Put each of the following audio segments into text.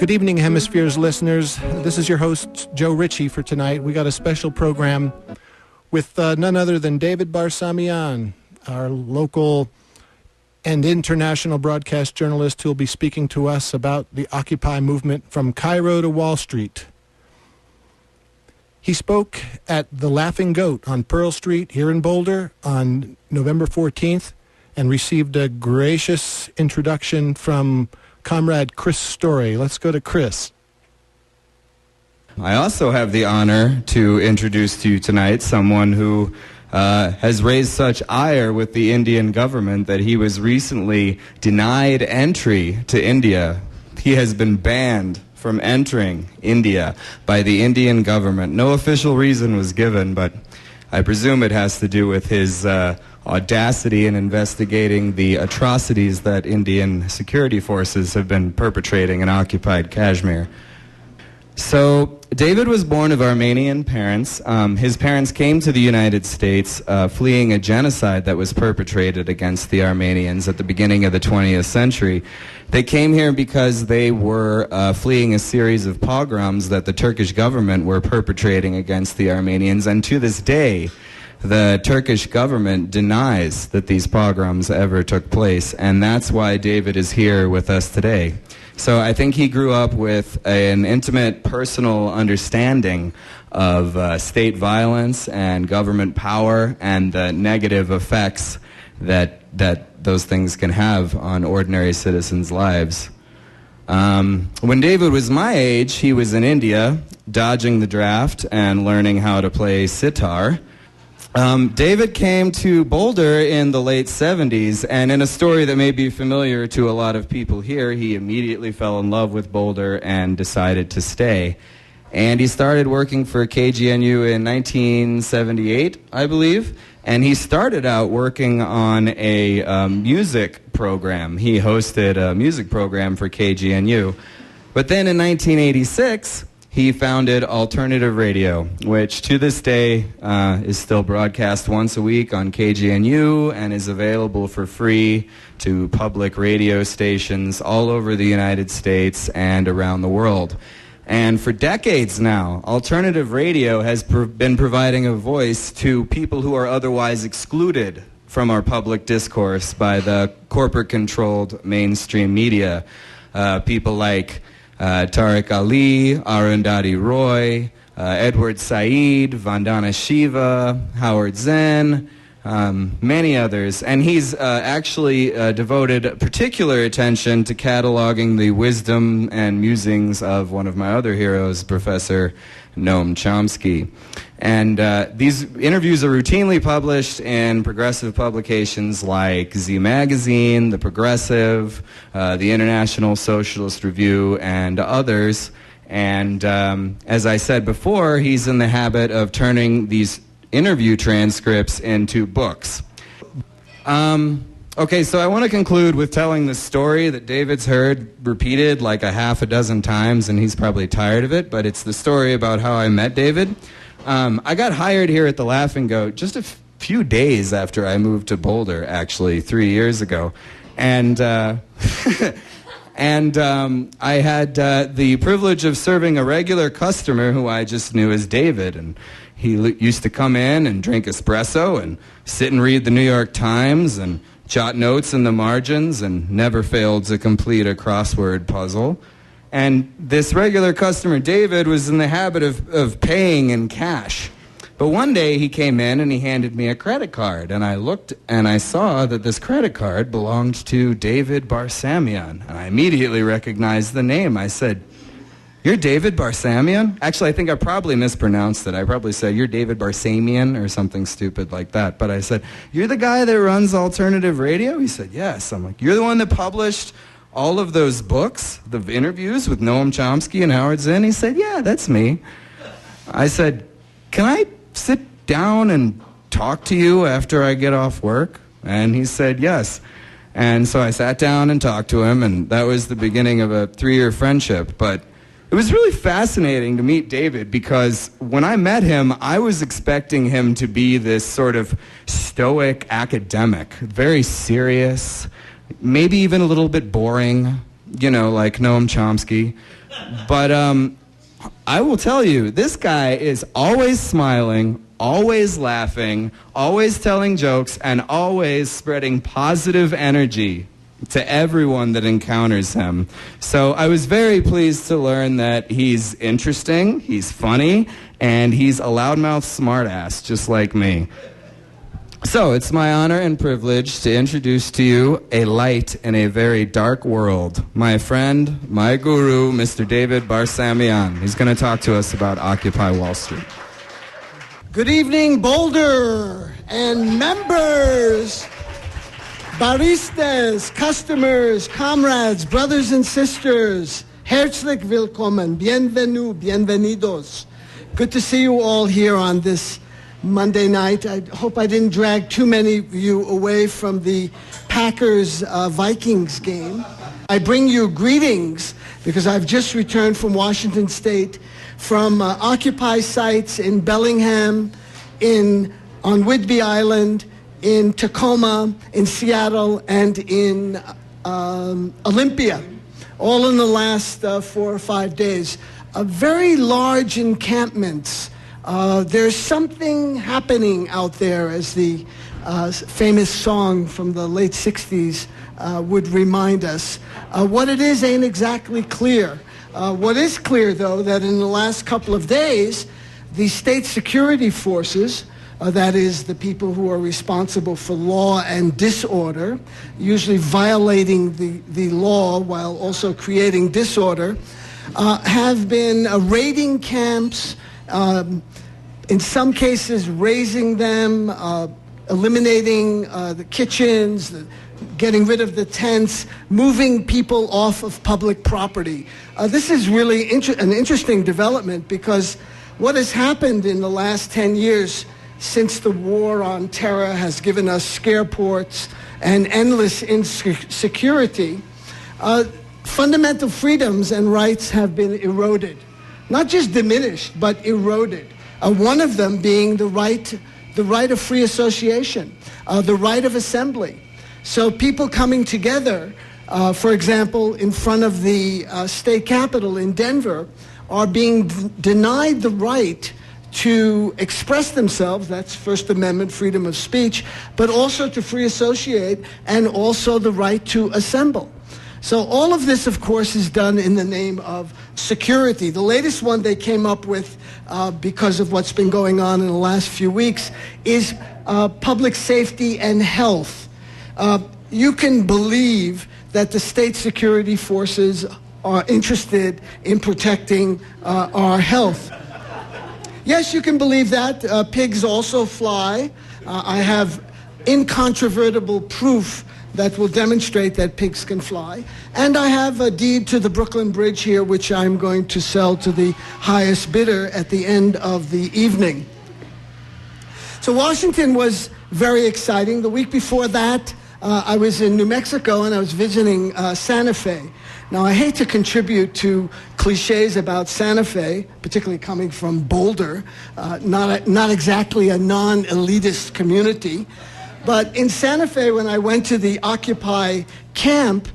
Good evening, Hemispheres listeners. This is your host, Joe Ritchie, for tonight. We got a special program with none other than David Barsamian, our local and international broadcast journalist who will be speaking to us about the Occupy movement from Cairo to Wallstreet. He spoke at the Laughing Goat on Pearl Street here in Boulder on November 14th and received a gracious introduction from Comrade Chris Story. Let's go to Chris. I also have the honor to introduce to you tonight someone who has raised such ire with the Indian government that he was recently denied entry to India. He has been banned from entering India by the Indian government. No official reason was given, but I presume it has to do with his audacity in investigating the atrocities that Indian security forces have been perpetrating in occupied Kashmir. So David was born of Armenian parents. His parents came to the United States fleeing a genocide that was perpetrated against the Armenians at the beginning of the 20th century. They came here because they were fleeing a series of pogroms that the Turkish government were perpetrating against the Armenians, and to this day, the Turkish government denies that these pogroms ever took place, and that's why David is here with us today. So I think he grew up with an intimate personal understanding of state violence and government power and the negative effects that those things can have on ordinary citizens' lives. When David was my age, he was in India, dodging the draft and learning how to play sitar. David came to Boulder in the late 70s, and in a story that may be familiar to a lot of people here, he immediately fell in love with Boulder and decided to stay. And he started working for KGNU in 1978, I believe, and he started out working on a music program. He hosted a music program for KGNU. But then in 1986, he founded Alternative Radio, which to this day is still broadcast once a week on KGNU and is available for free to public radio stations all over the United States and around the world. And for decades now, Alternative Radio has been providing a voice to people who are otherwise excluded from our public discourse by the corporate-controlled mainstream media. People like Tariq Ali, Arundhati Roy, Edward Said, Vandana Shiva, Howard Zinn, many others. And he's actually devoted particular attention to cataloging the wisdom and musings of one of my other heroes, Professor Noam Chomsky. And these interviews are routinely published in progressive publications like Z Magazine, The Progressive, the International Socialist Review, and others. And as I said before, he's in the habit of turning these interview transcripts into books. Okay, so I want to conclude with telling the story that David's heard repeated like a half a dozen times, and he's probably tired of it, but it's the story about how I met David. I got hired here at the Laughing Goat just a few days after I moved to Boulder, actually, 3 years ago. And I had the privilege of serving a regular customer who I just knew as David. And he used to come in and drink espresso and sit and read the New York Times and jot notes in the margins and never failed to complete a crossword puzzle. And this regular customer, David, was in the habit of paying in cash. But one day he came in and he handed me a credit card. And I looked and I saw that this credit card belonged to David Barsamian. And I immediately recognized the name. I said, "You're David Barsamian?" Actually, I think I probably mispronounced it. I probably said, "You're David Barsamian," or something stupid like that. But I said, "You're the guy that runs Alternative Radio?" He said, "Yes." I'm like, "You're the one that published all of those books, the interviews with Noam Chomsky and Howard Zinn?" He said, "Yeah, that's me." I said, "Can I sit down and talk to you after I get off work?" And he said, "Yes." And so I sat down and talked to him, and that was the beginning of a 3-year friendship. But it was really fascinating to meet David because when I met him, I was expecting him to be this sort of stoic academic, very serious, maybe even a little bit boring, you know, like Noam Chomsky. But I will tell you, this guy is always smiling, always laughing, always telling jokes, and always spreading positive energy to everyone that encounters him. So I was very pleased to learn that he's interesting, he's funny, and he's a loudmouth smartass, just like me. So it's my honor and privilege to introduce to you a light in a very dark world. My friend, my guru, Mr. David Barsamian. He's going to talk to us about Occupy Wall Street. Good evening, Boulder and members, baristas, customers, comrades, brothers and sisters. Herzlich willkommen, bienvenidos. Good to see you all here on this Monday night. I hope I didn't drag too many of you away from the Packers-Vikings game. I bring you greetings because I've just returned from Washington State from Occupy sites in Bellingham, on Whidbey Island, in Tacoma, in Seattle, and in Olympia, all in the last 4 or 5 days. Very large encampments. There's something happening out there, as the famous song from the late 60s would remind us. What it is ain't exactly clear. What is clear, though, that in the last couple of days, the state security forces, that is, the people who are responsible for law and disorder, usually violating the law while also creating disorder, have been raiding camps, in some cases razing them, eliminating the kitchens, getting rid of the tents, moving people off of public property. This is really an interesting development, because what has happened in the last 10 years since the war on terror has given us scareports and endless insecurity, fundamental freedoms and rights have been eroded. Not just diminished, but eroded. One of them being the right of free association, the right of assembly. So people coming together, for example, in front of the state capitol in Denver, are being denied the right to express themselves. That's First Amendment freedom of speech, but also to free associate, and also the right to assemble. So all of this, of course, is done in the name of security. The latest one they came up with, because of what's been going on in the last few weeks, is public safety and health. You can believe that the state security forces are interested in protecting our health. Yes, you can believe that. Pigs also fly. I have incontrovertible proof that will demonstrate that pigs can fly. And I have a deed to the Brooklyn Bridge here, which I'm going to sell to the highest bidder at the end of the evening. So Washington was very exciting. The week before that, I was in New Mexico, and I was visiting Santa Fe. Now, I hate to contribute to cliches about Santa Fe, particularly coming from Boulder, not exactly a non-elitist community. But in Santa Fe, when I went to the Occupy camp,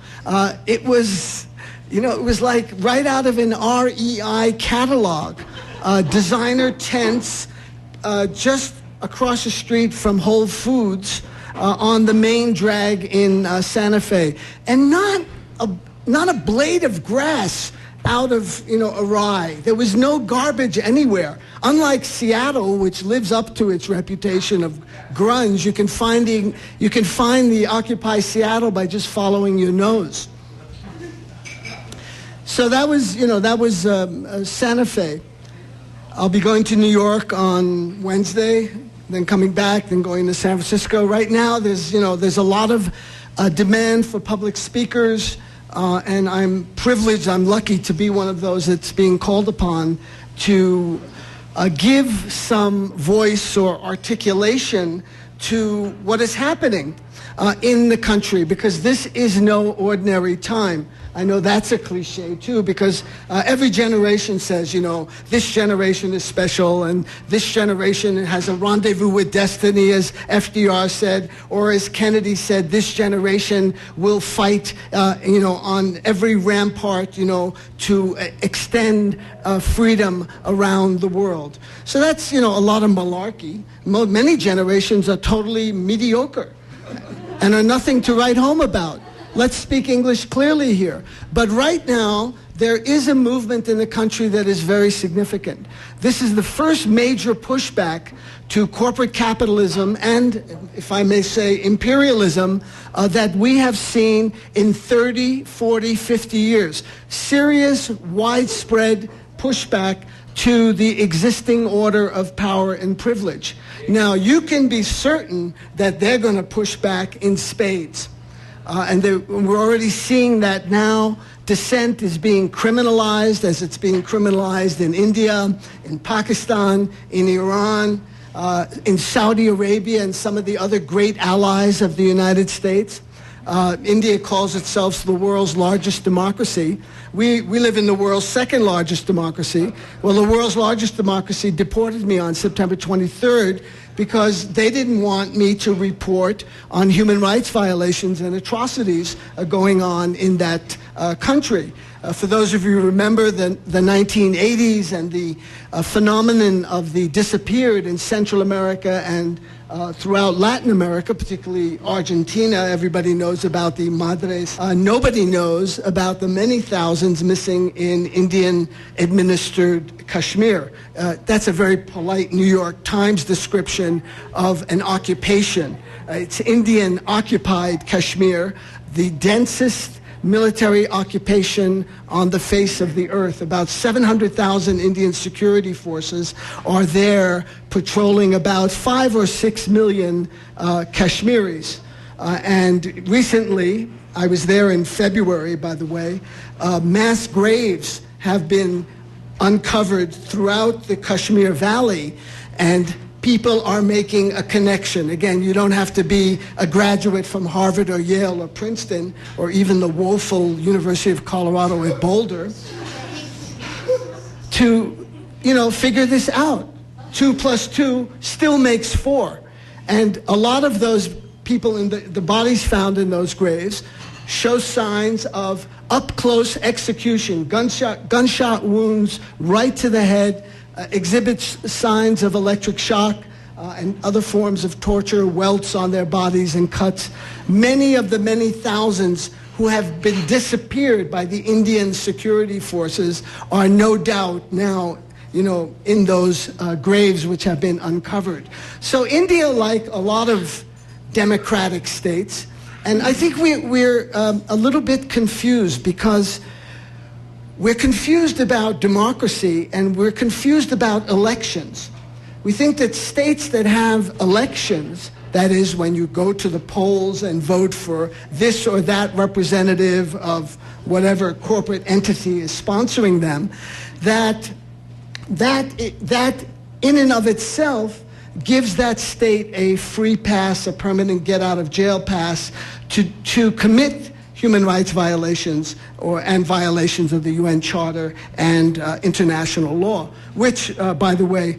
it was like right out of an REI catalog. Designer tents just across the street from Whole Foods on the main drag in Santa Fe. And not a blade of grass out of a rye. There was no garbage anywhere. Unlike Seattle, which lives up to its reputation of grunge, you can find the Occupy Seattle by just following your nose. So that was Santa Fe. I'll be going to New York on Wednesday, then coming back, then going to San Francisco. Right now, there's a lot of demand for public speakers. And I'm privileged, I'm lucky to be one of those that's being called upon to give some voice or articulation to what is happening in the country, because this is no ordinary time. I know that's a cliche too, because every generation says, this generation is special and this generation has a rendezvous with destiny, as FDR said, or as Kennedy said, this generation will fight, on every rampart, to extend freedom around the world. So that's, a lot of malarkey. Many generations are totally mediocre and are nothing to write home about. Let's speak English clearly here. But right now, there is a movement in the country that is very significant. This is the first major pushback to corporate capitalism and, if I may say, imperialism that we have seen in 30, 40, 50 years. Serious, widespread pushback to the existing order of power and privilege. Now, you can be certain that they're going to push back in spades. We're already seeing that now. Dissent is being criminalized as it's being criminalized in India, in Pakistan, in Iran, in Saudi Arabia, and some of the other great allies of the United States. India calls itself the world's largest democracy. We live in the world's second largest democracy. Well, the world's largest democracy deported me on September 23rd because they didn't want me to report on human rights violations and atrocities going on in that country. For those of you who remember the 1980s and the phenomenon of the disappeared in Central America and throughout Latin America, particularly Argentina, everybody knows about the Madres. Nobody knows about the many thousands missing in Indian-administered Kashmir. That's a very polite New York Times description of an occupation. It's Indian-occupied Kashmir, the densest military occupation on the face of the earth. About 700,000 Indian security forces are there patrolling about 5 or 6 million Kashmiris. And recently, I was there in February, by the way, mass graves have been uncovered throughout the Kashmir Valley, and people are making a connection. Again, you don't have to be a graduate from Harvard or Yale or Princeton or even the woeful University of Colorado at Boulder to, figure this out. 2 plus 2 still makes 4. And a lot of those people in the bodies found in those graves show signs of up-close execution, gunshot wounds right to the head, exhibits signs of electric shock and other forms of torture, welts on their bodies and cuts. Many of the many thousands who have been disappeared by the Indian security forces are no doubt now, in those graves which have been uncovered. So India, like a lot of democratic states, and I think we're a little bit confused because we're confused about democracy and we're confused about elections. We think that states that have elections, that is, when you go to the polls and vote for this or that representative of whatever corporate entity is sponsoring them, that in and of itself gives that state a free pass, a permanent get-out-of-jail pass to commit human rights violations and violations of the UN Charter and international law, which, by the way,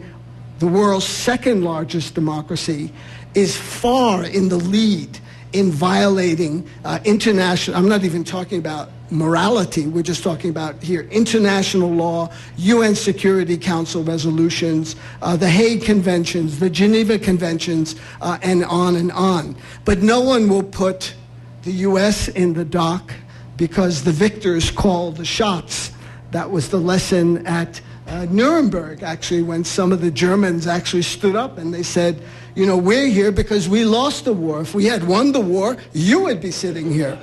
the world's second largest democracy is far in the lead in violating international, I'm not even talking about morality, we're just talking about here international law, UN Security Council resolutions, the Hague Conventions, the Geneva Conventions, and on and on. But no one will put the U.S. in the dock because the victors call the shots. That was the lesson at Nuremberg, actually, when some of the Germans actually stood up and they said, we're here because we lost the war. If we had won the war, you would be sitting here.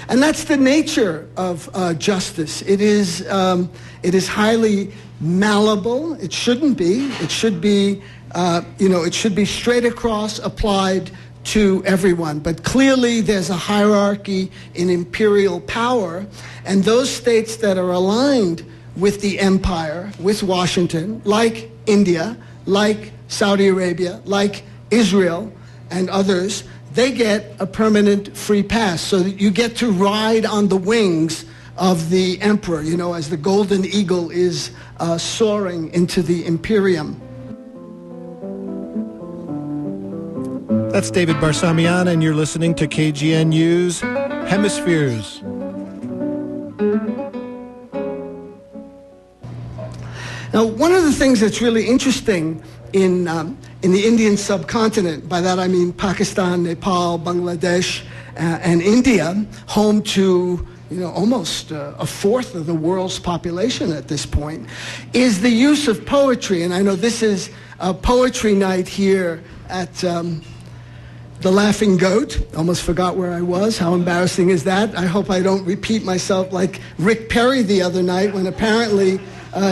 And that's the nature of justice. It is highly malleable. It shouldn't be. It should be, it should be straight across applied to everyone. But clearly there's a hierarchy in imperial power, and those states that are aligned with the empire, with Washington, like India, like Saudi Arabia, like Israel and others, they get a permanent free pass. So that you get to ride on the wings of the emperor, you know, as the golden eagle is soaring into the Imperium. That's David Barsamian, and you're listening to KGNU's Hemispheres. Now, one of the things that's really interesting in the Indian subcontinent, by that I mean Pakistan, Nepal, Bangladesh, and India, home to almost a fourth of the world's population at this point, is the use of poetry. And I know this is a poetry night here at the Laughing Goat. Almost forgot where I was. How embarrassing is that? I hope I don't repeat myself like Rick Perry the other night when apparently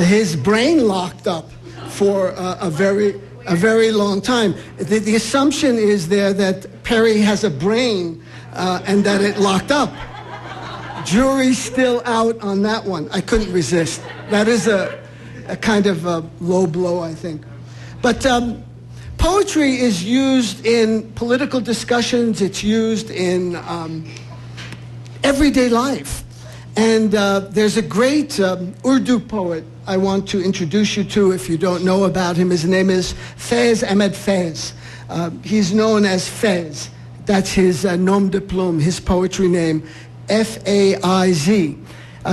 his brain locked up for a very long time. The assumption is there that Perry has a brain and that it locked up. Jury's still out on that one. I couldn't resist. That is a kind of a low blow, I think. But poetry is used in political discussions. It's used in everyday life. And there's a great Urdu poet I want to introduce you to if you don't know about him. His name is Faiz Ahmed Faiz. He's known as Faiz. That's his nom de plume, his poetry name, F-A-I-Z.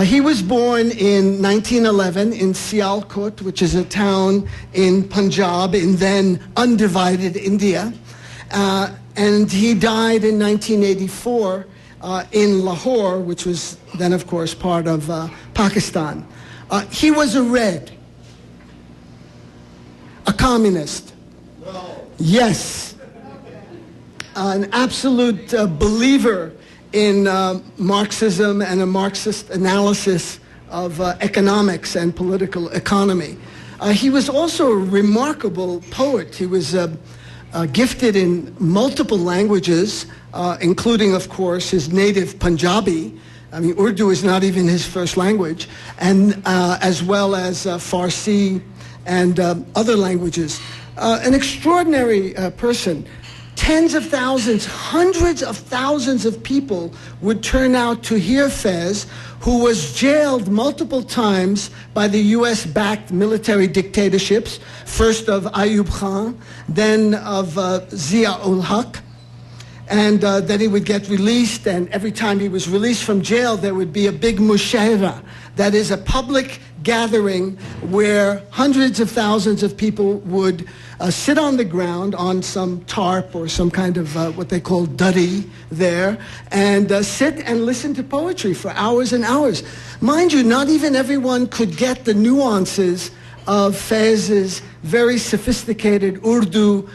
He was born in 1911 in Sialkot, which is a town in Punjab in then undivided India. And he died in 1984 in Lahore, which was then, of course, part of Pakistan. He was a Red, a communist. No. Yes. An absolute believer in Marxism and a Marxist analysis of economics and political economy. He was also a remarkable poet. He was gifted in multiple languages, including, of course, his native Punjabi. I mean, Urdu is not even his first language, and as well as Farsi and other languages. An extraordinary person. Tens of thousands, hundreds of thousands of people would turn out to hear Faiz, who was jailed multiple times by the US-backed military dictatorships, first of Ayub Khan, then of Zia-ul Haq, and then he would get released, and every time he was released from jail, there would be a big mushaira, that is a public gathering where hundreds of thousands of people would sit on the ground on some tarp or some kind of what they call duddy there, and sit and listen to poetry for hours and hours. Mind you, not even everyone could get the nuances of Faiz's very sophisticated Urdu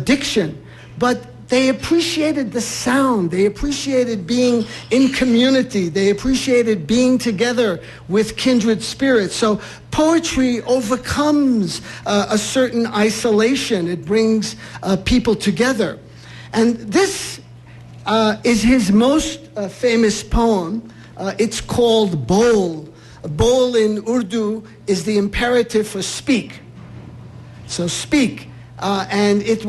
diction, but they appreciated the sound. They appreciated being in community. They appreciated being together with kindred spirits. So poetry overcomes a certain isolation. It brings people together. And this is his most famous poem. It's called Bol. Bol in Urdu is the imperative for speak. So speak. And it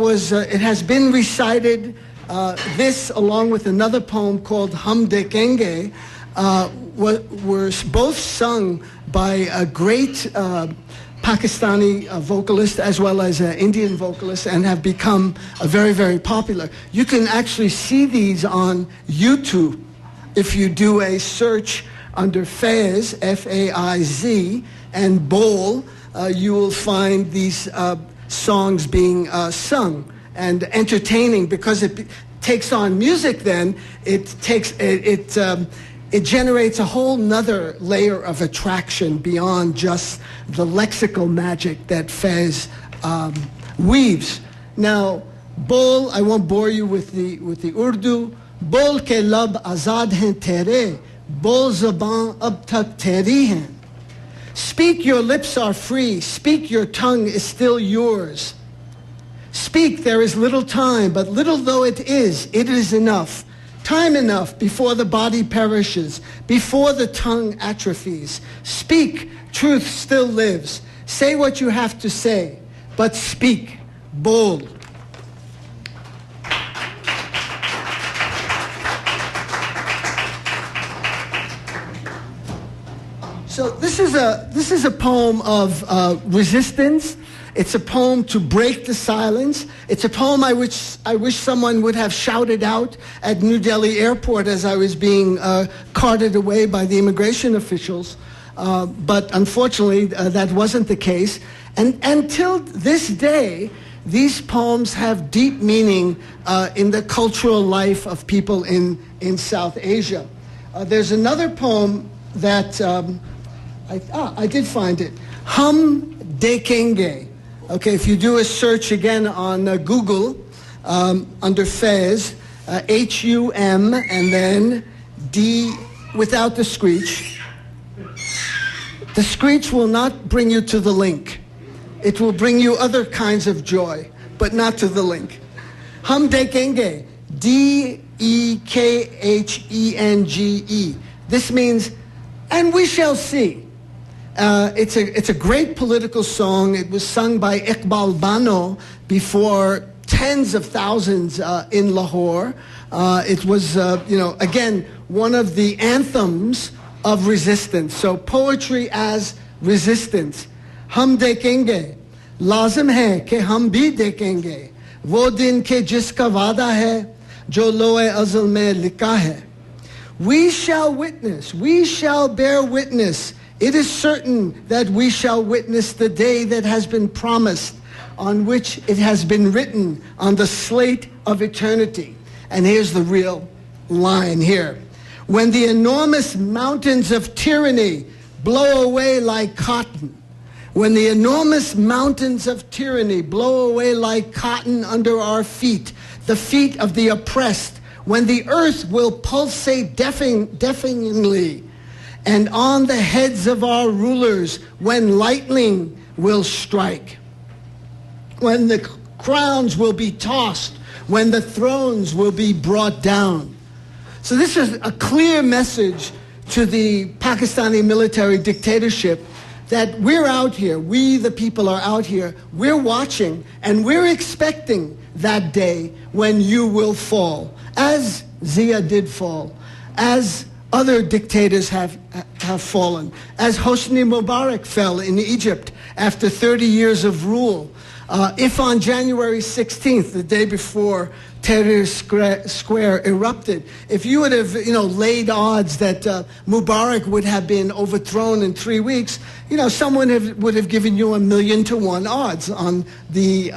has been recited, this along with another poem called Hum Dekenge, were both sung by a great Pakistani vocalist as well as an Indian vocalist, and have become very, very popular. You can actually see these on YouTube. If you do a search under Faiz, F-A-I-Z, and Bol, you will find these songs being sung and entertaining, because it takes on music. Then it generates a whole nother layer of attraction beyond just the lexical magic that Faiz weaves. Now, Bol, I won't bore you with the Urdu. Bol ke lab azad hain tere, bol zaban ab tak teri hain. Speak, your lips are free. Speak, your tongue is still yours. Speak, there is little time, but little though it is enough. Time enough before the body perishes, before the tongue atrophies. Speak, truth still lives. Say what you have to say, but speak. Bold. So this is a poem of resistance. It's a poem to break the silence. It's a poem I wish someone would have shouted out at New Delhi airport as I was being carted away by the immigration officials. But unfortunately, that wasn't the case. And until this day, these poems have deep meaning in the cultural life of people in South Asia. There's another poem that I did find it. Hum dekenge. Okay, if you do a search again on Google under Fez, H-U-M and then D without the screech. The screech will not bring you to the link. It will bring you other kinds of joy, but not to the link. Hum dekenge, D-E-K-H-E-N-G-E. This means, and we shall see. It's a great political song. It was sung by Iqbal Bano before tens of thousands in Lahore. It was, again, one of the anthems of resistance. So poetry as resistance. Hum dekenge, lazim hai ke hum bhi dekenge. Wo din ke jiska wada hai, jo loe azal mein likha hai. We shall witness, we shall bear witness. It is certain that we shall witness the day that has been promised, on which it has been written on the slate of eternity. And here's the real line here. When the enormous mountains of tyranny blow away like cotton, when the enormous mountains of tyranny blow away like cotton under our feet, the feet of the oppressed, when the earth will pulsate deafeningly, and on the heads of our rulers, when lightning will strike, when the crowns will be tossed, when the thrones will be brought down. So this is a clear message to the Pakistani military dictatorship that we're out here, we the people are out here, we're watching, and we're expecting that day when you will fall, as Zia did fall, as other dictators have fallen, as Hosni Mubarak fell in Egypt after 30 years of rule. If on January 16th, the day before Tahrir Square erupted, if you would have, laid odds that Mubarak would have been overthrown in 3 weeks, someone would have given you 1,000,000 to 1 odds on the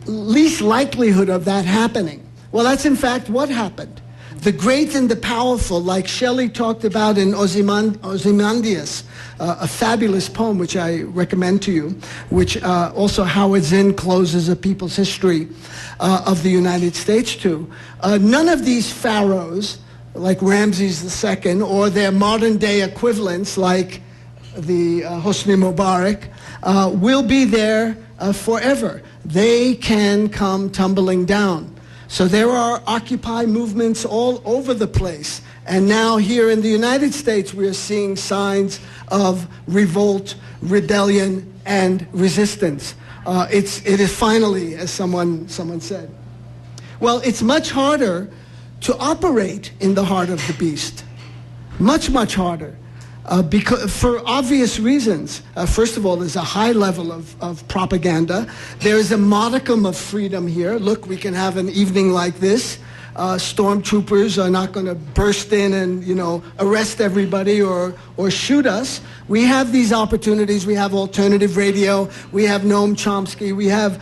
least likelihood of that happening. Well, that's in fact what happened. The great and the powerful, like Shelley talked about in Ozymandias, a fabulous poem which I recommend to you, which also Howard Zinn closes A People's History of the United States to. None of these pharaohs, like Ramses II, or their modern day equivalents, like the Hosni Mubarak, will be there forever. They can come tumbling down. So there are Occupy movements all over the place. And now here in the United States, we are seeing signs of revolt, rebellion, and resistance. It is finally, as someone said. Well, it's much harder to operate in the heart of the beast. Much, much harder. Because, for obvious reasons. First of all, there's a high level of propaganda. There is a modicum of freedom here. Look, we can have an evening like this. Stormtroopers are not going to burst in and, arrest everybody or shoot us. We have these opportunities. We have alternative radio. We have Noam Chomsky. We have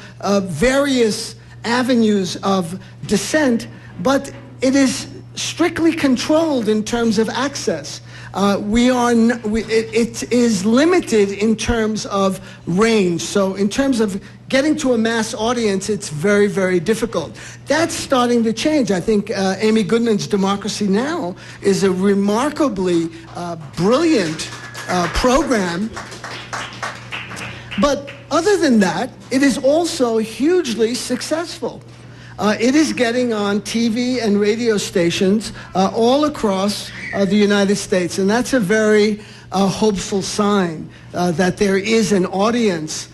various avenues of dissent, but it is strictly controlled in terms of access. It is limited in terms of range. So in terms of getting to a mass audience, it's very, very difficult. That's starting to change. I think Amy Goodman's Democracy Now! Is a remarkably brilliant program. But other than that, it is also hugely successful. It is getting on TV and radio stations all across the United States. And that's a very hopeful sign that there is an audience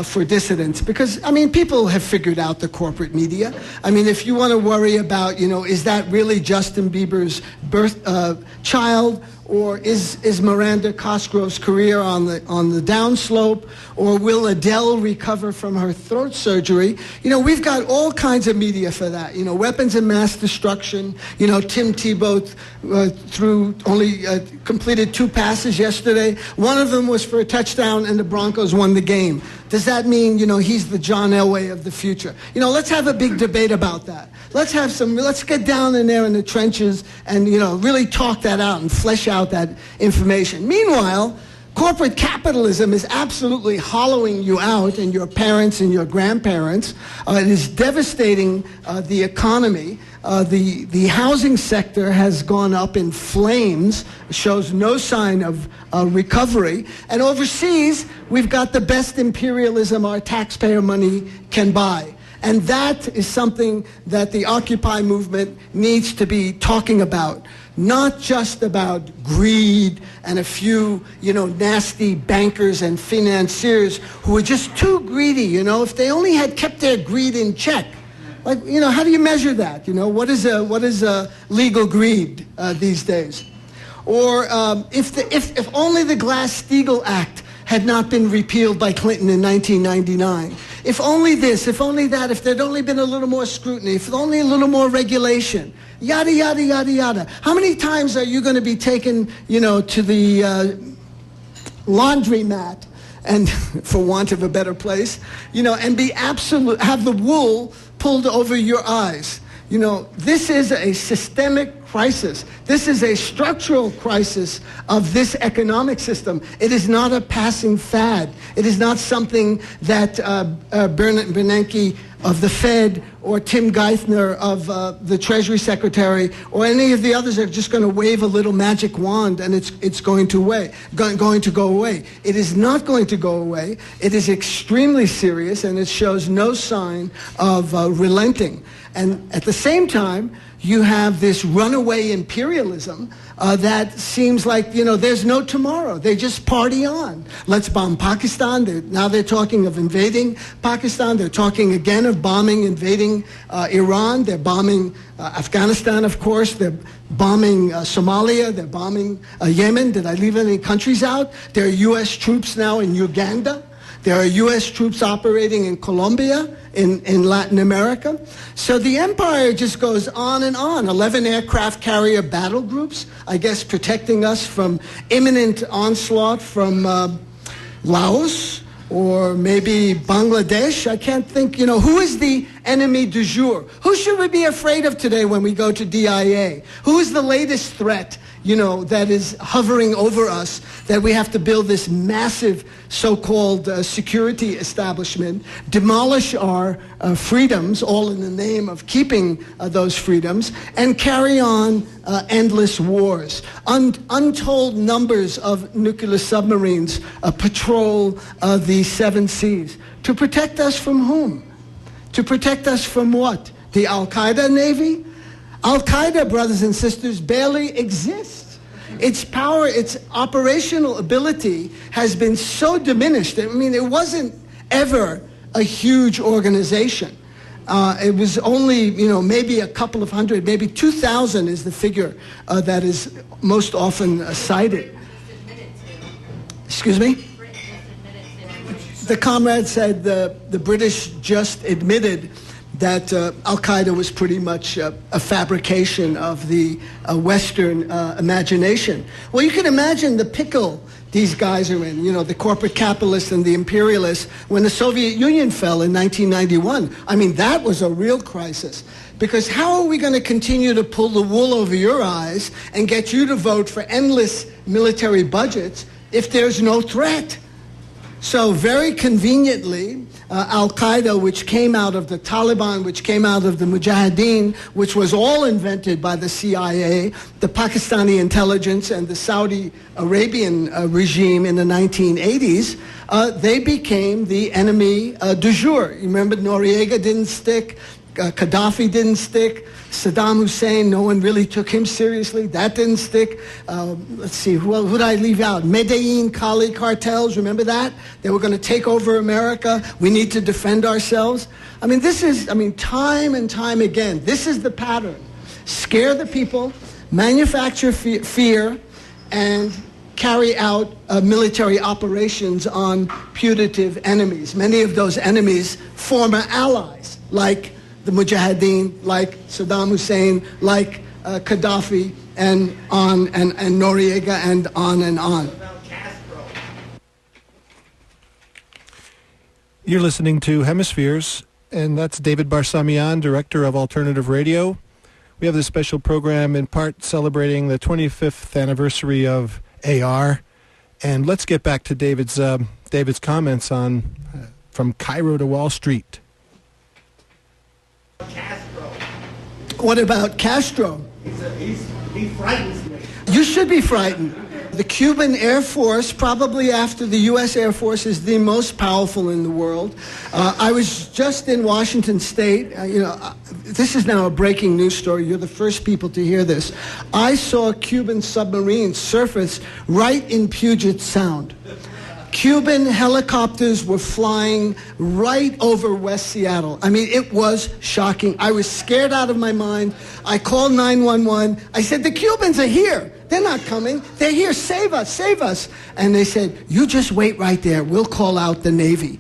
for dissidents. Because, people have figured out the corporate media. If you want to worry about, is that really Justin Bieber's child, Or is Miranda Cosgrove's career on the downslope? Or will Adele recover from her throat surgery? We've got all kinds of media for that. Weapons of mass destruction. Tim Tebow completed 2 passes yesterday. One of them was for a touchdown, and the Broncos won the game. Does that mean, he's the John Elway of the future? Let's have a big debate about that. Let's get down in there in the trenches and, really talk that out and flesh out that information. Meanwhile, corporate capitalism is absolutely hollowing you out, and your parents and your grandparents. It is devastating the economy. The housing sector has gone up in flames, shows no sign of recovery. And overseas, we've got the best imperialism our taxpayer money can buy. And that is something that the Occupy movement needs to be talking about. Not just about greed and a few, nasty bankers and financiers who are just too greedy, If they only had kept their greed in check. Like, how do you measure that? What is legal greed these days? Or if only the Glass-Steagall Act had not been repealed by Clinton in 1999. If only this, if only that, if there'd only been a little more scrutiny, if only a little more regulation, yada, yada, yada, yada. How many times are you going to be taken, to the laundromat, and for want of a better place, and be have the wool pulled over your eyes? This is a systemic crisis. This is a structural crisis of this economic system. It is not a passing fad. It is not something that Bernanke of the Fed or Tim Geithner of the Treasury Secretary or any of the others are just going to wave a little magic wand and it's going to go away. It is not going to go away. It is extremely serious, and it shows no sign of relenting. And at the same time, you have this runaway imperialism that seems like, there's no tomorrow. They just party on. Let's bomb Pakistan. Now they're talking of invading Pakistan. They're talking again of invading Iran. They're bombing Afghanistan, of course. They're bombing Somalia. They're bombing Yemen. Did I leave any countries out? There are U.S. troops now in Uganda. There are U.S. troops operating in Colombia, in Latin America. So the empire just goes on and on. 11 aircraft carrier battle groups, I guess protecting us from imminent onslaught from Laos or maybe Bangladesh. I can't think, who is the enemy du jour? Who should we be afraid of today when we go to DIA? Who is the latest threat, that is hovering over us, that we have to build this massive so-called security establishment, demolish our freedoms, all in the name of keeping those freedoms, and carry on endless wars. Untold numbers of nuclear submarines patrol the 7 seas. To protect us from whom? To protect us from what? The Al-Qaeda Navy? Al-Qaeda, brothers and sisters, barely exists. Its power, its operational ability has been so diminished. I mean, it wasn't ever a huge organization. It was only, maybe a couple of hundred, maybe 2,000 is the figure that is most often cited. Excuse me? The comrade said the British just admitted that Al-Qaeda was pretty much a fabrication of the Western imagination. Well, you can imagine the pickle these guys are in, the corporate capitalists and the imperialists, when the Soviet Union fell in 1991. I mean, that was a real crisis. Because how are we going to continue to pull the wool over your eyes and get you to vote for endless military budgets if there's no threat? So very conveniently, Al-Qaeda, which came out of the Taliban, which came out of the Mujahideen, which was all invented by the CIA, the Pakistani intelligence, and the Saudi Arabian regime in the 1980s, they became the enemy du jour. You remember Noriega didn't stick, Gaddafi didn't stick, Saddam Hussein, no one really took him seriously. That didn't stick. Let's see, who did I leave out? Medellin, Cali cartels, remember that? They were going to take over America. We need to defend ourselves. I mean, time and time again, this is the pattern. Scare the people, manufacture fear, and carry out military operations on putative enemies. Many of those enemies former allies, like the Mujahideen, like Saddam Hussein, like Gaddafi, and Noriega, and on and on. You're listening to Hemispheres, and that's David Barsamian, Director of Alternative Radio. We have this special program in part celebrating the 25th anniversary of AR. And let's get back to David's comments on from Cairo to Wall Street. Castro. What about Castro? He frightens me. You should be frightened. The Cuban Air Force, probably after the U.S. Air Force, is the most powerful in the world. I was just in Washington State. This is now a breaking news story. You're the first people to hear this. I saw Cuban submarines surface right in Puget Sound. Cuban helicopters were flying right over West Seattle. I mean, it was shocking. I was scared out of my mind. I called 911. I said, the Cubans are here. They're not coming. They're here. Save us, save us. And they said, you just wait right there. We'll call out the Navy.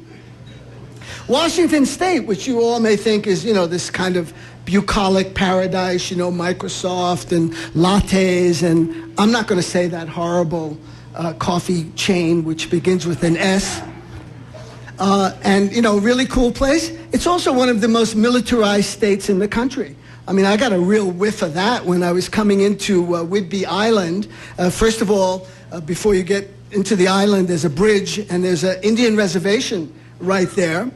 Washington State, which you all may think is, this kind of bucolic paradise, Microsoft and lattes, and I'm not going to say that horrible coffee chain, which begins with an S. Really cool place. It's also one of the most militarized states in the country. I mean, I got a real whiff of that when I was coming into Whidbey Island. First of all, before you get into the island, there's a bridge, and there's an Indian reservation right there.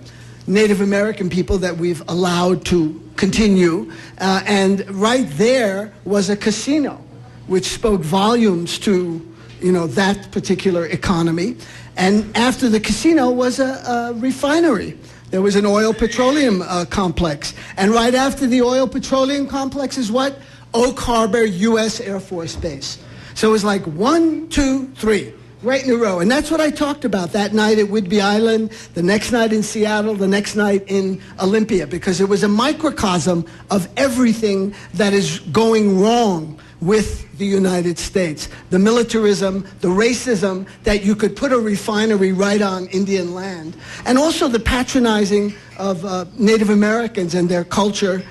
Native American people that we've allowed to continue. And right there was a casino, which spoke volumes to that particular economy. And after the casino was a refinery. There was an oil petroleum complex. And right after the oil petroleum complex is what? Oak Harbor U.S. Air Force Base. So it was like 1, 2, 3, right in a row. And that's what I talked about that night at Whidbey Island, the next night in Seattle, the next night in Olympia, because it was a microcosm of everything that is going wrong with the United States. The militarism, the racism, that you could put a refinery right on Indian land, and also the patronizing of Native Americans and their culture,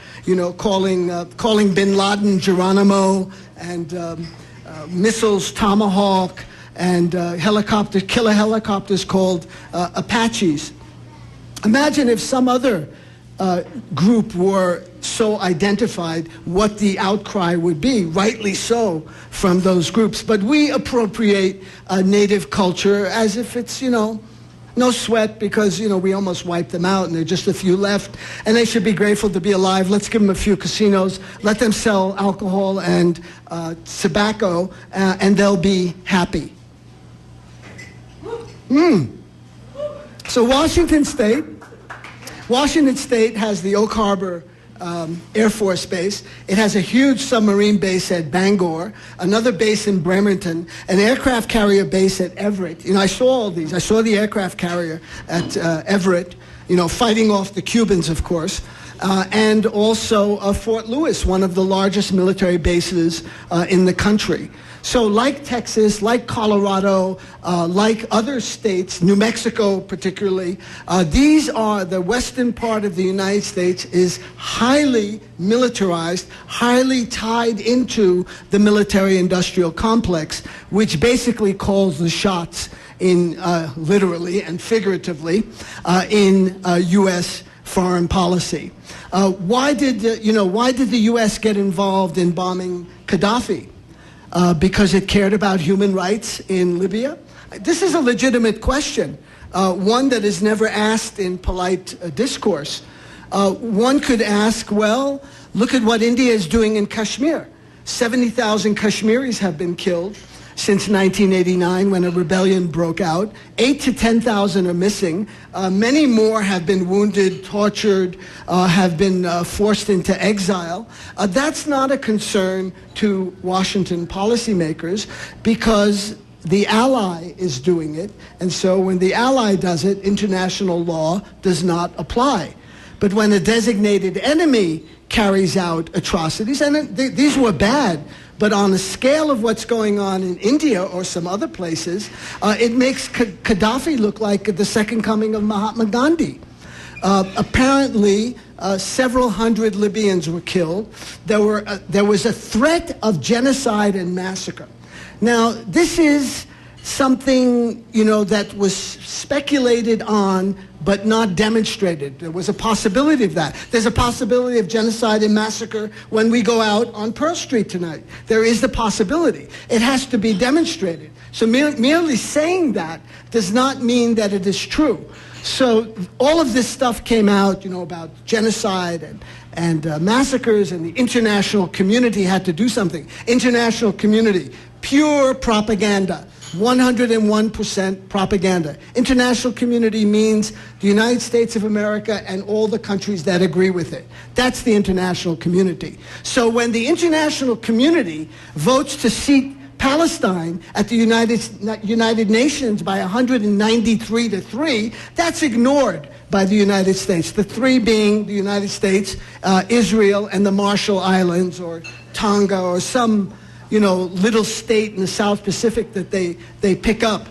calling bin Laden Geronimo, and missiles Tomahawk, and killer helicopters called Apaches. Imagine if some other group were so identified, what the outcry would be, rightly so, from those groups. But we appropriate native culture as if it's, no sweat, because, we almost wiped them out and there are just a few left, and they should be grateful to be alive. Let's give them a few casinos, let them sell alcohol and tobacco, and they'll be happy. So Washington State has the Oak Harbor Air Force Base. It has a huge submarine base at Bangor, another base in Bremerton, an aircraft carrier base at Everett. I saw all these. I saw the aircraft carrier at Everett, fighting off the Cubans, of course, and also Fort Lewis, one of the largest military bases in the country. So like Texas, like Colorado, like other states, New Mexico particularly, these are the western part of the United States is highly militarized, highly tied into the military-industrial complex, which basically calls the shots in literally and figuratively in U.S. foreign policy. Why did the U.S. get involved in bombing Gaddafi? Because it cared about human rights in Libya? This is a legitimate question, one that is never asked in polite discourse. One could ask, well, look at what India is doing in Kashmir. 70,000 Kashmiris have been killed since 1989 when a rebellion broke out. 8,000 to 10,000 are missing. Many more have been wounded, tortured, have been forced into exile. That's not a concern to Washington policymakers because the ally is doing it. And so when the ally does it, international law does not apply. But when a designated enemy carries out atrocities, and these were bad, But on the scale of what's going on in India or some other places, it makes Gaddafi look like the second coming of Mahatma Gandhi. Apparently, several hundred Libyans were killed. There was a threat of genocide and massacre. Now, this is something, that was speculated on but not demonstrated. There was a possibility of that. There's a possibility of genocide and massacre when we go out on Pearl Street tonight. There is the possibility. It has to be demonstrated. So merely saying that does not mean that it is true. So all of this stuff came out, about genocide and massacres, and the international community had to do something. International community, pure propaganda. 101% propaganda. International community means the United States of America and all the countries that agree with it. That's the international community. So when the international community votes to seat Palestine at the United Nations by 193-3, that's ignored by the United States. The three being the United States, Israel, and the Marshall Islands, or Tonga, or some little state in the South Pacific that they pick up.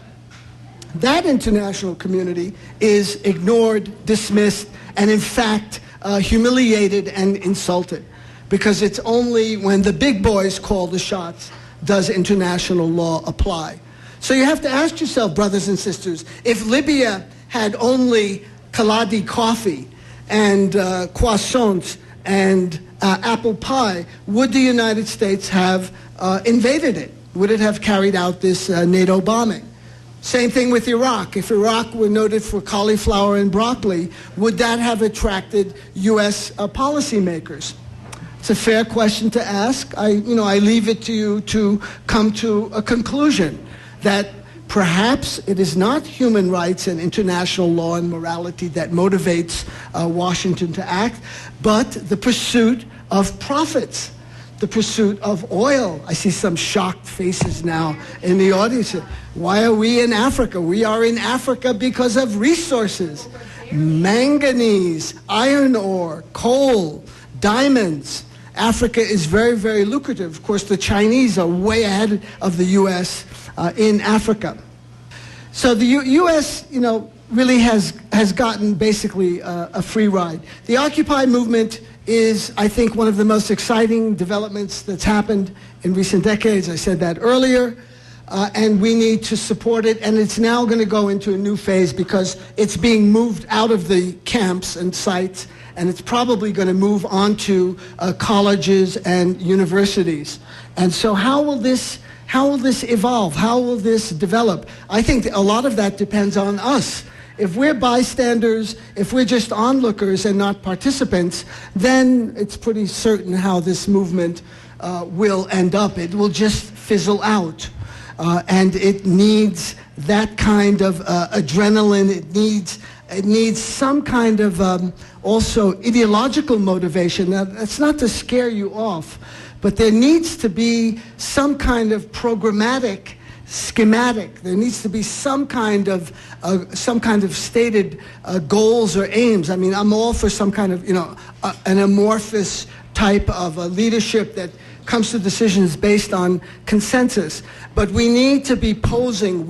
That international community is ignored, dismissed, and in fact humiliated and insulted, because it's only when the big boys call the shots does international law apply. So you have to ask yourself, brothers and sisters, if Libya had only Kaladi coffee and croissants and apple pie, would the United States have invaded it? Would it have carried out this NATO bombing? Same thing with Iraq. If Iraq were noted for cauliflower and broccoli, would that have attracted U.S. Policymakers? It's a fair question to ask. I leave it to you to come to a conclusion that perhaps it is not human rights and international law and morality that motivates Washington to act, but the pursuit of profits, the pursuit of oil. I see some shocked faces now in the audience. Why are we in Africa? We are in Africa because of resources. Manganese, iron ore, coal, diamonds. Africa is very, very lucrative. Of course, the Chinese are way ahead of the U.S. In Africa. So the U.S., really has gotten basically a free ride. The Occupy movement is, I think, one of the most exciting developments that's happened in recent decades. I said that earlier. And we need to support it. And it's now going to go into a new phase because it's being moved out of the camps and sites, and it's probably going to move on to colleges and universities. And so how will this evolve? How will this develop? I think a lot of that depends on us. If we're bystanders, if we're just onlookers and not participants, then it's pretty certain how this movement will end up. It will just fizzle out. And it needs that kind of adrenaline. It needs some kind of also ideological motivation. Now, that's not to scare you off, but there needs to be some kind of programmatic schematic. There needs to be some kind of stated goals or aims. I mean, I'm all for some kind of an amorphous type of leadership that comes to decisions based on consensus. But we need to be posing,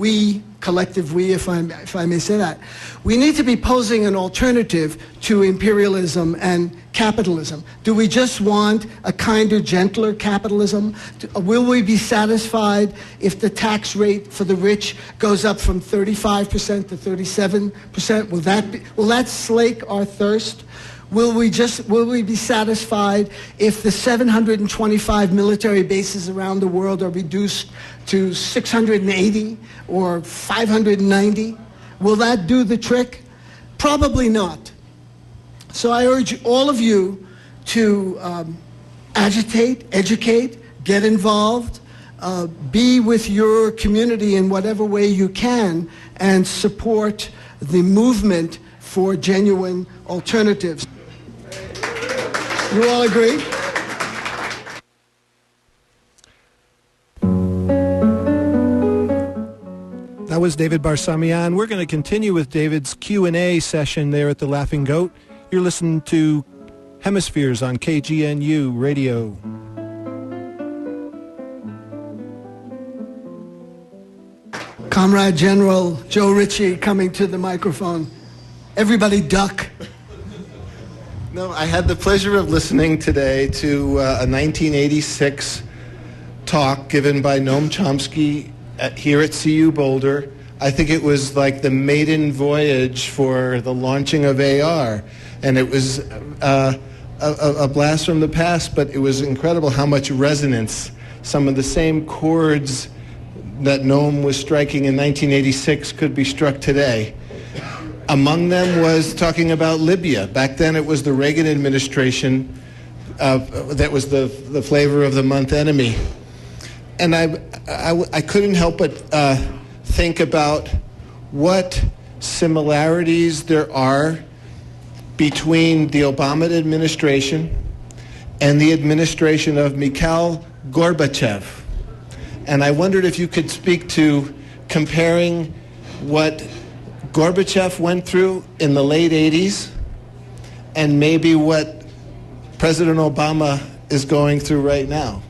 collective we, if I may say that, we need to be posing an alternative to imperialism and capitalism. Do we just want a kinder, gentler capitalism? Will we be satisfied if the tax rate for the rich goes up from 35% to 37%? Will that slake our thirst? Will we be satisfied if the 725 military bases around the world are reduced to 680 or 590? Will that do the trick? Probably not. So I urge all of you to agitate, educate, get involved, be with your community in whatever way you can, and support the movement for genuine alternatives. You all agree? That was David Barsamian. We're going to continue with David's Q&A session there at the Laughing Goat. You're listening to Hemispheres on KGNU Radio. Comrade General Joe Ritchie coming to the microphone. Everybody duck. No, I had the pleasure of listening today to a 1986 talk given by Noam Chomsky here at CU Boulder. I think it was like the maiden voyage for the launching of AR. And it was a blast from the past, but it was incredible how much resonance, some of the same chords that Noam was striking in 1986 could be struck today. Among them was talking about Libya. Back then it was the Reagan administration that was the flavor of the month enemy. And I couldn't help but think about what similarities there are between the Obama administration and the administration of Mikhail Gorbachev. And I wondered if you could speak to comparing what Gorbachev went through in the late 80s and maybe what President Obama is going through right now.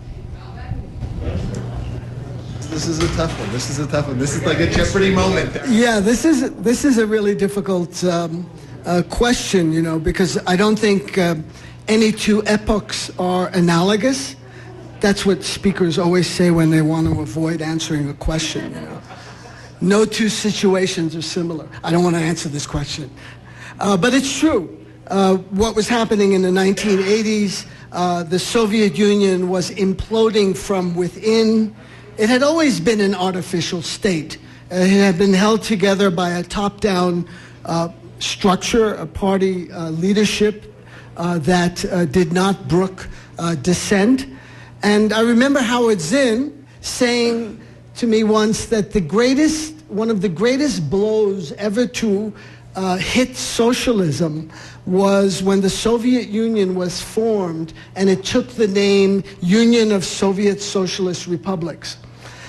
This is a tough one. This is like a Jeopardy moment. Yeah, this is a really difficult question, because I don't think any two epochs are analogous. That's what speakers always say when they want to avoid answering a question, No two situations are similar. I don't want to answer this question. But it's true. What was happening in the 1980s, the Soviet Union was imploding from within. It had always been an artificial state. It had been held together by a top-down structure, a party leadership that did not brook dissent. And I remember Howard Zinn saying to me once that one of the greatest blows ever to hit socialism was when the Soviet Union was formed and it took the name Union of Soviet Socialist Republics.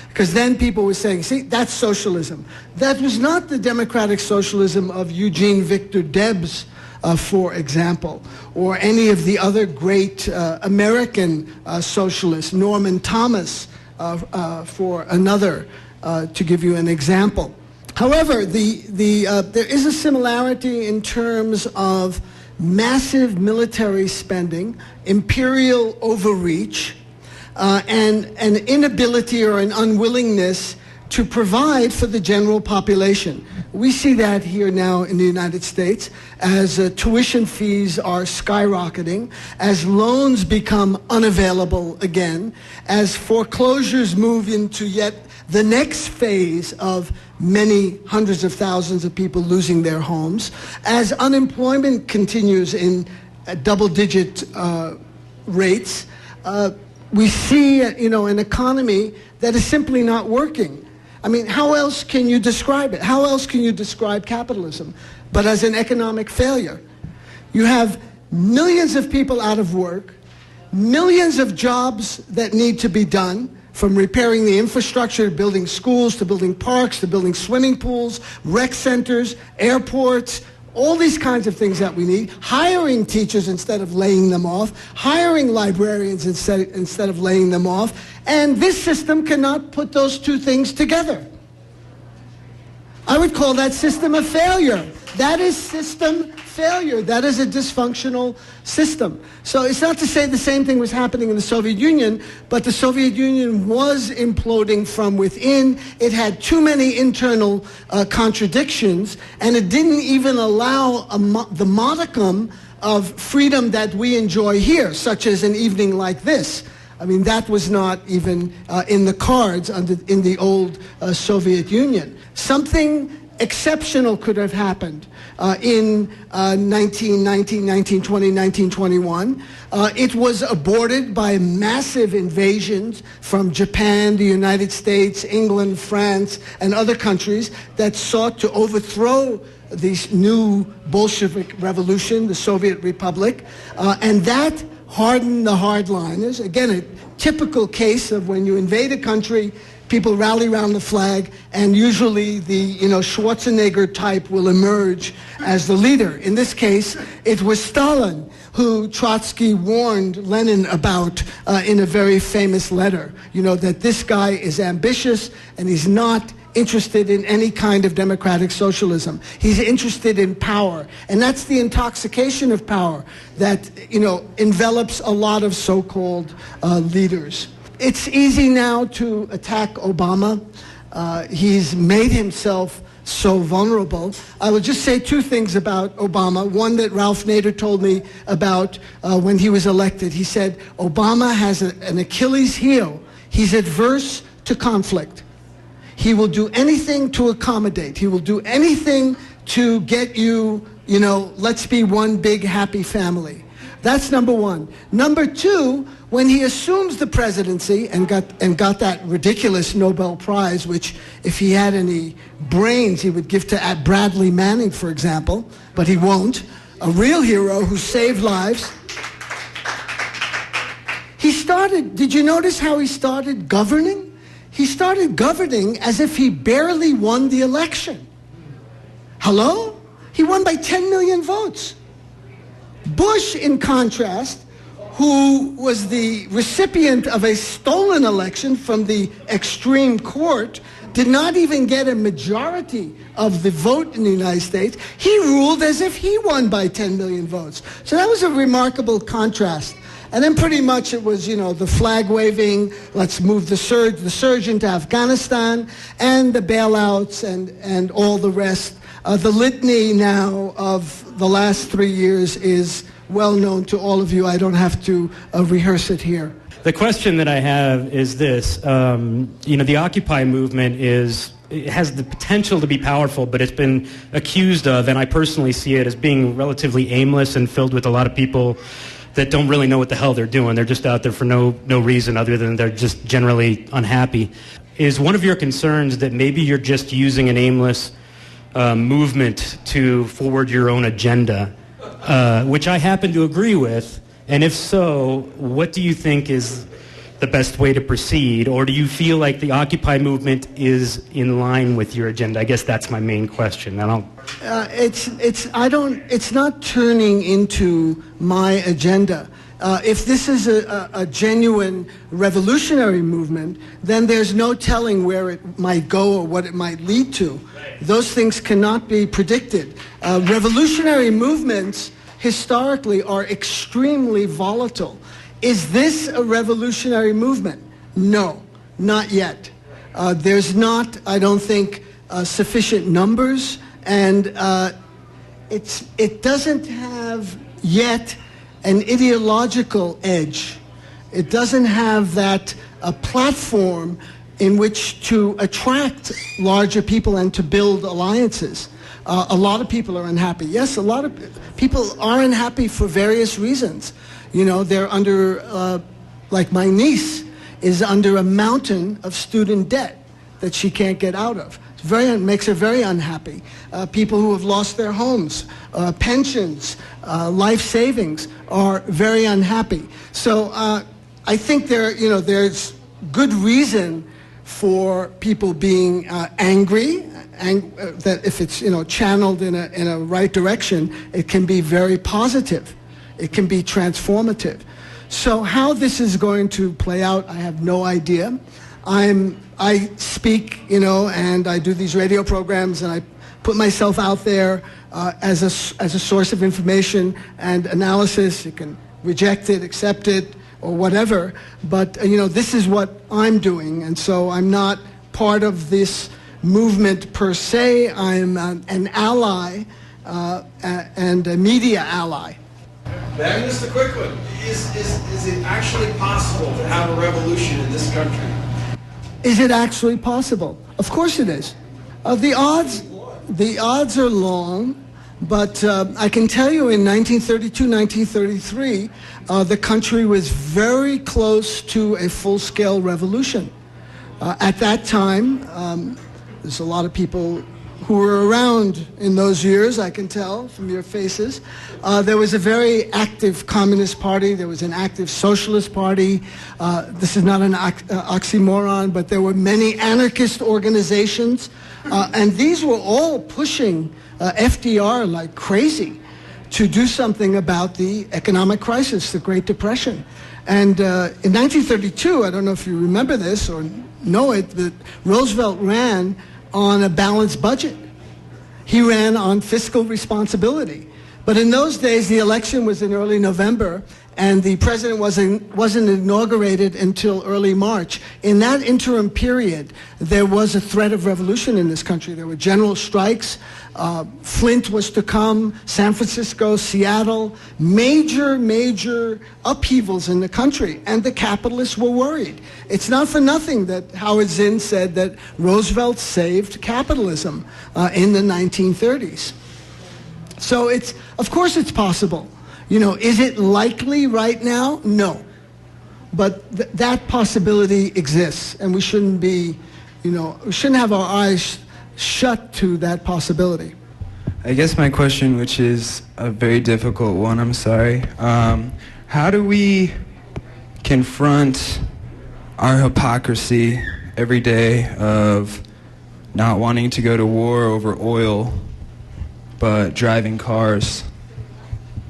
Because then people were saying, see, that's socialism. That was not the democratic socialism of Eugene Victor Debs, for example, or any of the other great American socialists, Norman Thomas, for another, to give you an example. However, there is a similarity in terms of massive military spending, imperial overreach, and an inability or an unwillingness to provide for the general population. We see that here now in the United States as tuition fees are skyrocketing, as loans become unavailable again, as foreclosures move into yet the next phase of many hundreds of thousands of people losing their homes, as unemployment continues in double-digit rates. We see, an economy that is simply not working. I mean, how else can you describe it? How else can you describe capitalism but as an economic failure? You have millions of people out of work, millions of jobs that need to be done, from repairing the infrastructure, to building schools, to building parks, to building swimming pools, rec centers, airports, all these kinds of things that we need, hiring teachers instead of laying them off, hiring librarians instead of laying them off, and this system cannot put those two things together. I would call that system a failure. That is system failure. That is a dysfunctional system. So it's not to say the same thing was happening in the Soviet Union, but the Soviet Union was imploding from within. It had too many internal contradictions, and it didn't even allow the modicum of freedom that we enjoy here, such as an evening like this. I mean, that was not even in the cards in the old Soviet Union. Something exceptional could have happened in 1919, 1920, 1921. It was aborted by massive invasions from Japan, the United States, England, France, and other countries that sought to overthrow this new Bolshevik revolution, the Soviet Republic, and that hardened the hardliners. Again, a typical case of when you invade a country, people rally around the flag, and usually the Schwarzenegger type will emerge as the leader. In this case, it was Stalin, who Trotsky warned Lenin about in a very famous letter. That this guy is ambitious and he's not interested in any kind of democratic socialism. He's interested in power. And that's the intoxication of power that, envelops a lot of so-called leaders. It's easy now to attack Obama. He's made himself so vulnerable. I will just say two things about Obama. One that Ralph Nader told me about when he was elected. He said, Obama has an Achilles heel. He's adverse to conflict. He will do anything to accommodate. He will do anything to get you, let's be one big happy family. That's number one. Number two, when he assumes the presidency and got that ridiculous Nobel Prize, which if he had any brains, he would give to Bradley Manning, for example, but he won't. A real hero who saved lives. Did you notice how he started governing? He started governing as if he barely won the election. Hello? He won by 10 million votes. Bush, in contrast, who was the recipient of a stolen election from the extreme court, did not even get a majority of the vote in the United States. He ruled as if he won by 10 million votes. So that was a remarkable contrast. And then pretty much it was, the flag waving, let's move the surge into Afghanistan, and the bailouts and all the rest. The litany now of the last 3 years is well known to all of you. I don't have to rehearse it here. The question that I have is this. The Occupy movement has the potential to be powerful, but it's been accused of, and I personally see it as being relatively aimless and filled with a lot of people that don't really know what the hell they're doing. They're just out there for no reason other than they're just generally unhappy. Is one of your concerns that maybe you're just using an aimless movement to forward your own agenda, which I happen to agree with? And if so, what do you think is the best way to proceed? Or do you feel like the Occupy movement is in line with your agenda? I guess that's my main question. It's not turning into my agenda. If this is a genuine revolutionary movement, then there's no telling where it might go or what it might lead to. Those things cannot be predicted. Revolutionary movements historically are extremely volatile. Is this a revolutionary movement? No, not yet. There's not, I don't think, sufficient numbers, and it doesn't have yet an ideological edge. It doesn't have that platform in which to attract larger people and to build alliances. A lot of people are unhappy. Yes, a lot of people are unhappy for various reasons. They're under, like my niece is under a mountain of student debt that she can't get out of. Makes her very unhappy. People who have lost their homes, pensions, life savings are very unhappy. So I think there's good reason for people being angry, that if it's channeled in a right direction, it can be very positive. It can be transformative. So how this is going to play out, I have no idea. I speak, and I do these radio programs, and I put myself out there as a source of information and analysis. You can reject it, accept it, or whatever. But this is what I'm doing, and so I'm not part of this movement per se. I'm an ally and a media ally. Then just a quick one. Is it actually possible to have a revolution in this country? Is it actually possible? Of course it is. The odds are long, but I can tell you in 1932, 1933, the country was very close to a full-scale revolution. At that time, there's a lot of people who were around in those years, I can tell from your faces. There was a very active Communist Party. There was an active Socialist Party. This is not an oxymoron, but there were many anarchist organizations. And these were all pushing FDR like crazy to do something about the economic crisis, the Great Depression. And in 1932, I don't know if you remember this or know it, but Roosevelt ran on a balanced budget. He ran on fiscal responsibility. But in those days, the election was in early November, and the president wasn't inaugurated until early March. In that interim period, there was a threat of revolution in this country. There were general strikes. Flint was to come, San Francisco, Seattle, major upheavals in the country, and the capitalists were worried. It's not for nothing that Howard Zinn said that Roosevelt saved capitalism in the 1930s. So of course it's possible. Is it likely right now? No. But that possibility exists, and we shouldn't we shouldn't have our eyes shut to that possibility. I guess my question, which is a very difficult one, I'm sorry. How do we confront our hypocrisy every day of not wanting to go to war over oil, but driving cars,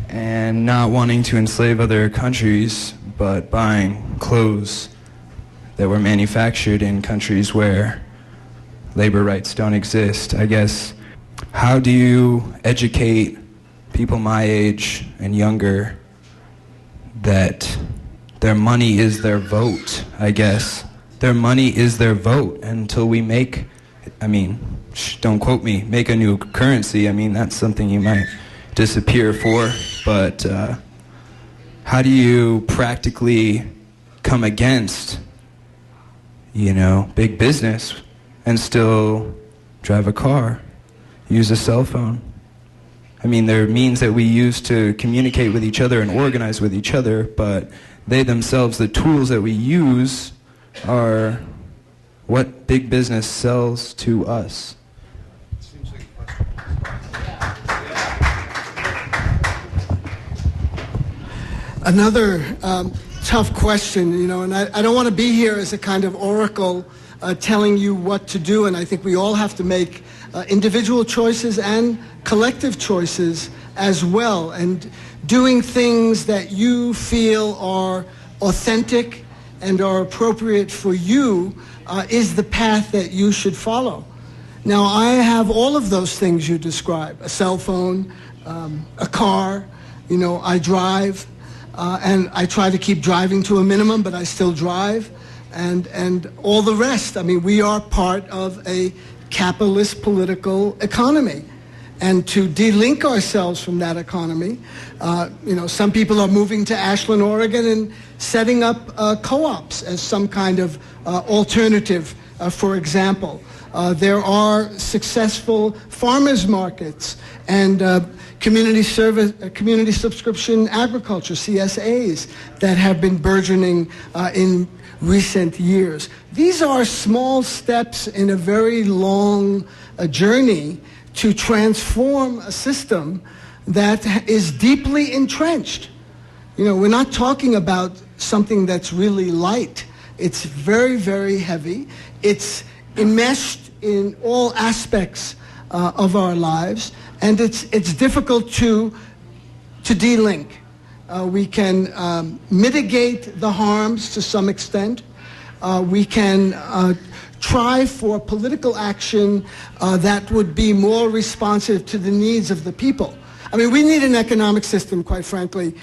and not wanting to enslave other countries, but buying clothes that were manufactured in countries where labor rights don't exist? I guess, how do you educate people my age and younger that their money is their vote, I guess? Their money is their vote until we make, don't quote me, make a new currency. That's something you might disappear for, but how do you practically come against, big business and still drive a car, use a cell phone? There are means that we use to communicate with each other and organize with each other, but they themselves, the tools that we use, are what big business sells to us. Another tough question, and I don't want to be here as a kind of oracle telling you what to do, and I think we all have to make individual choices and collective choices as well, and doing things that you feel are authentic and are appropriate for you is the path that you should follow. Now, I have all of those things you describe: a cell phone, a car, I drive. And I try to keep driving to a minimum, but I still drive, and all the rest. We are part of a capitalist political economy, and to de-link ourselves from that economy, some people are moving to Ashland, Oregon, and setting up co-ops as some kind of alternative. For example, there are successful farmers markets and community subscription agriculture, CSAs, that have been burgeoning in recent years. These are small steps in a very long journey to transform a system that is deeply entrenched. We're not talking about something that's really light. It's very, very heavy. It's enmeshed in all aspects of our lives, and it's difficult to de-link. We can mitigate the harms to some extent. We can try for political action that would be more responsive to the needs of the people. We need an economic system, quite frankly,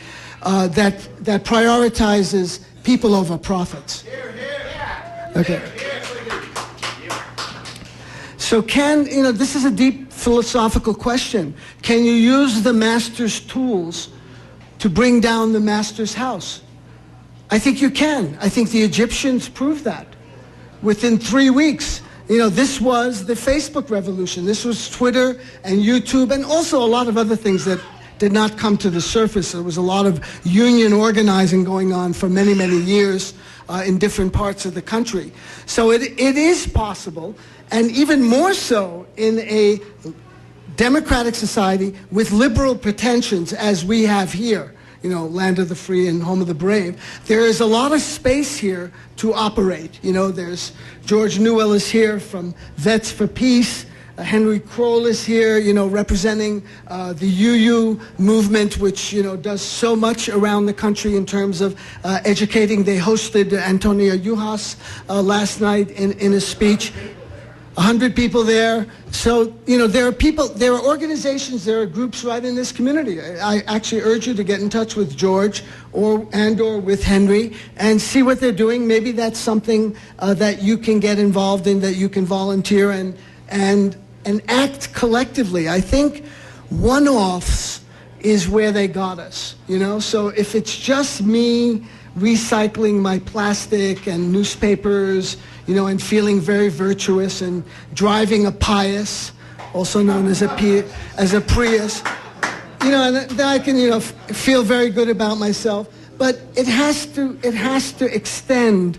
that prioritizes people over profits. Okay. So this is a deep philosophical question. Can you use the master's tools to bring down the master's house? I think you can. I think the Egyptians proved that. Within 3 weeks, this was the Facebook revolution. This was Twitter and YouTube, and also a lot of other things that did not come to the surface. There was a lot of union organizing going on for many, many years in different parts of the country. So it is possible, and even more so in a democratic society with liberal pretensions as we have here, land of the free and home of the brave. There is a lot of space here to operate. There's George Newell is here from Vets for Peace. Henry Kroll is here, representing the UU movement, which, does so much around the country in terms of educating. They hosted Antonio Yuhas last night in a speech. 100 people there. So, there are people, there are organizations, there are groups right in this community. I actually urge you to get in touch with George or with Henry and see what they're doing. Maybe that's something that you can get involved in, that you can volunteer and act collectively. I think one-offs is where they got us, So if it's just me recycling my plastic and newspapers, and feeling very virtuous and driving a Pius, also known as a Prius, and then I can, feel very good about myself. But it has to extend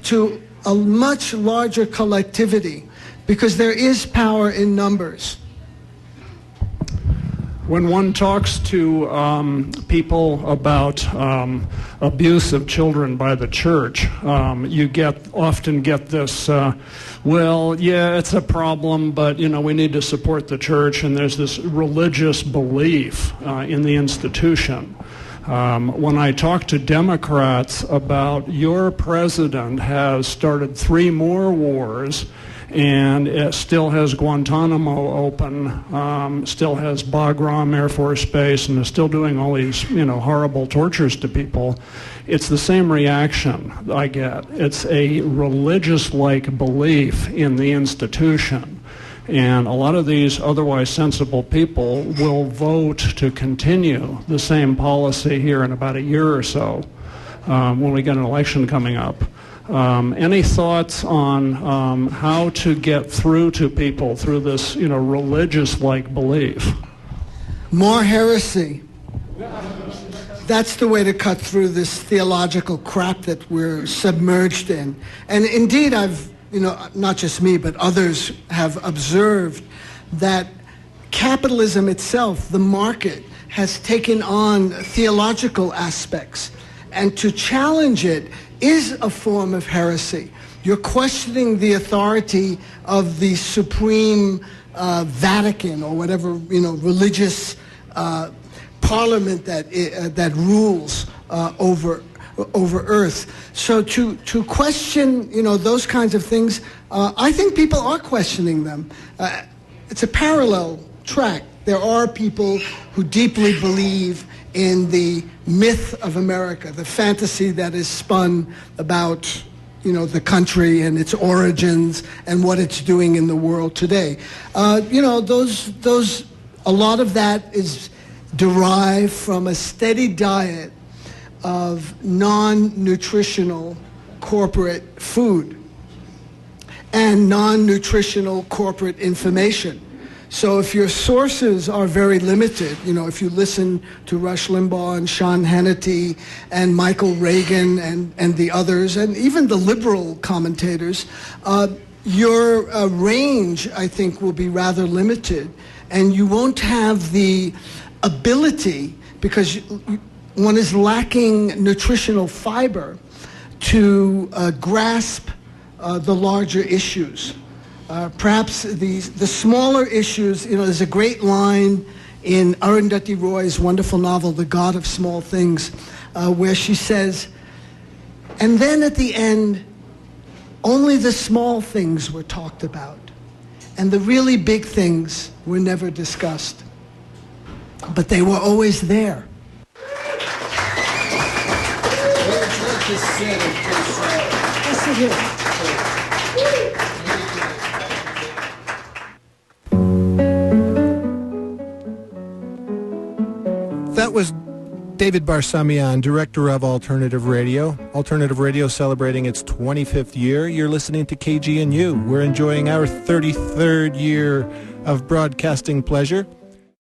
to a much larger collectivity, because there is power in numbers. When one talks to people about abuse of children by the church, you often get this, well, yeah, it's a problem, but, we need to support the church, and there's this religious belief in the institution. When I talk to Democrats about your president has started 3 more wars, and it still has Guantanamo open, still has Bagram Air Force Base, and is still doing all these, horrible tortures to people. It's the same reaction I get. It's a religious-like belief in the institution. And a lot of these otherwise sensible people will vote to continue the same policy here in about a year or so, when we get an election coming up. Any thoughts on how to get through to people through this, religious-like belief? More heresy. That's the way to cut through this theological crap that we're submerged in. And indeed, I've, not just me, but others have observed that capitalism itself, the market, has taken on theological aspects. And to challenge it is a form of heresy. You're questioning the authority of the supreme Vatican or whatever, religious parliament that rules over Earth. So to question, those kinds of things, I think people are questioning them. It's a parallel track. There are people who deeply believe in the myth of America, the fantasy that is spun about, the country and its origins and what it's doing in the world today. A lot of that is derived from a steady diet of non-nutritional corporate food and non-nutritional corporate information. So if your sources are very limited, if you listen to Rush Limbaugh and Sean Hannity and Michael Reagan and the others, and even the liberal commentators, your range, I think, will be rather limited. And you won't have the ability, because one is lacking nutritional fiber, to grasp the larger issues. Perhaps the smaller issues, there's a great line in Arundhati Roy's wonderful novel, The God of Small Things, where she says, and then at the end, only the small things were talked about, and the really big things were never discussed. But they were always there. Yes, it is. That was David Barsamian, director of Alternative Radio. Alternative Radio celebrating its 25th year. You're listening to KGNU. We're enjoying our 33rd year of broadcasting pleasure.